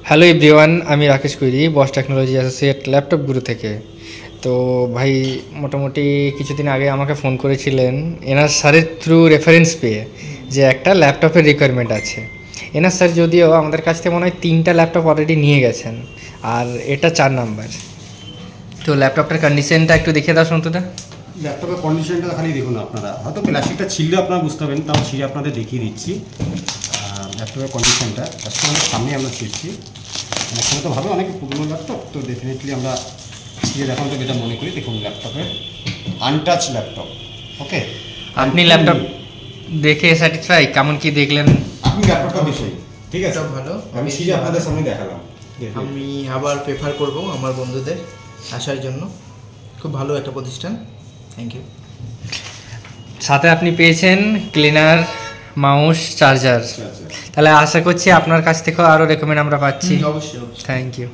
Hello everyone, আমি Rakesh query, বস technology associate laptop গুরু থেকে। তো ভাই মোটামুটি কিছুদিন আগে আমাকে ফোন করেছিলেন এনার স্যারের থ্রু রেফারেন্স পেয়ে যে একটা ল্যাপটপের রিকোয়ারমেন্ট আছে। এনার স্যার যদিও আমাদের কাছ থেকে মনে হয় 3টা ল্যাপটপ অলরেডি নিয়ে গেছেন, আর এটা 4 নাম্বার। তো ল্যাপটপটার কন্ডিশনটা একটু দেখে দাও সন্তুদা। ল্যাপটপের কন্ডিশনটা খালি দেখুন আপনারা, হয়তো প্লাস্টিকটা ছিঁড়লে আপনারা বুঝতে পারবেন, তাও ছিঁড়ে আপনাদের দেখিয়ে দিচ্ছি ল্যাপটপের কন্ডিশনটা। কাস্টমারের সামনে আমরা ছিঁড়ছি, এখন তো ভাবে অনেক পুরনো ল্যাপটপ, তো ডেফিনেটলি আমরা ছিঁড়ে দেখানো তো যেটা মনে করি। দেখুন ল্যাপটপের আনটাচ ল্যাপটপ। ওকে, আপনি ল্যাপটপ দেখে স্যাটিসফাই? কেমন কি দেখলেন আপনি ল্যাপটপটা বিষয়? ঠিক আছে, ভালো। আমি ছিঁড়ে আপনাদের সামনে দেখালাম। আমি আবার প্রেফার করব আমার বন্ধুদের আসার জন্য। খুব ভালো একটা প্রতিষ্ঠান। Thank you. সাথে আপনি পেয়েছেন ক্লিনার, মাউস, চার্জার। তাহলে আশা করছি আপনার কাছ থেকেও আরও রেকমেন্ড আমরা পাচ্ছি। অবশ্যই। Thank you.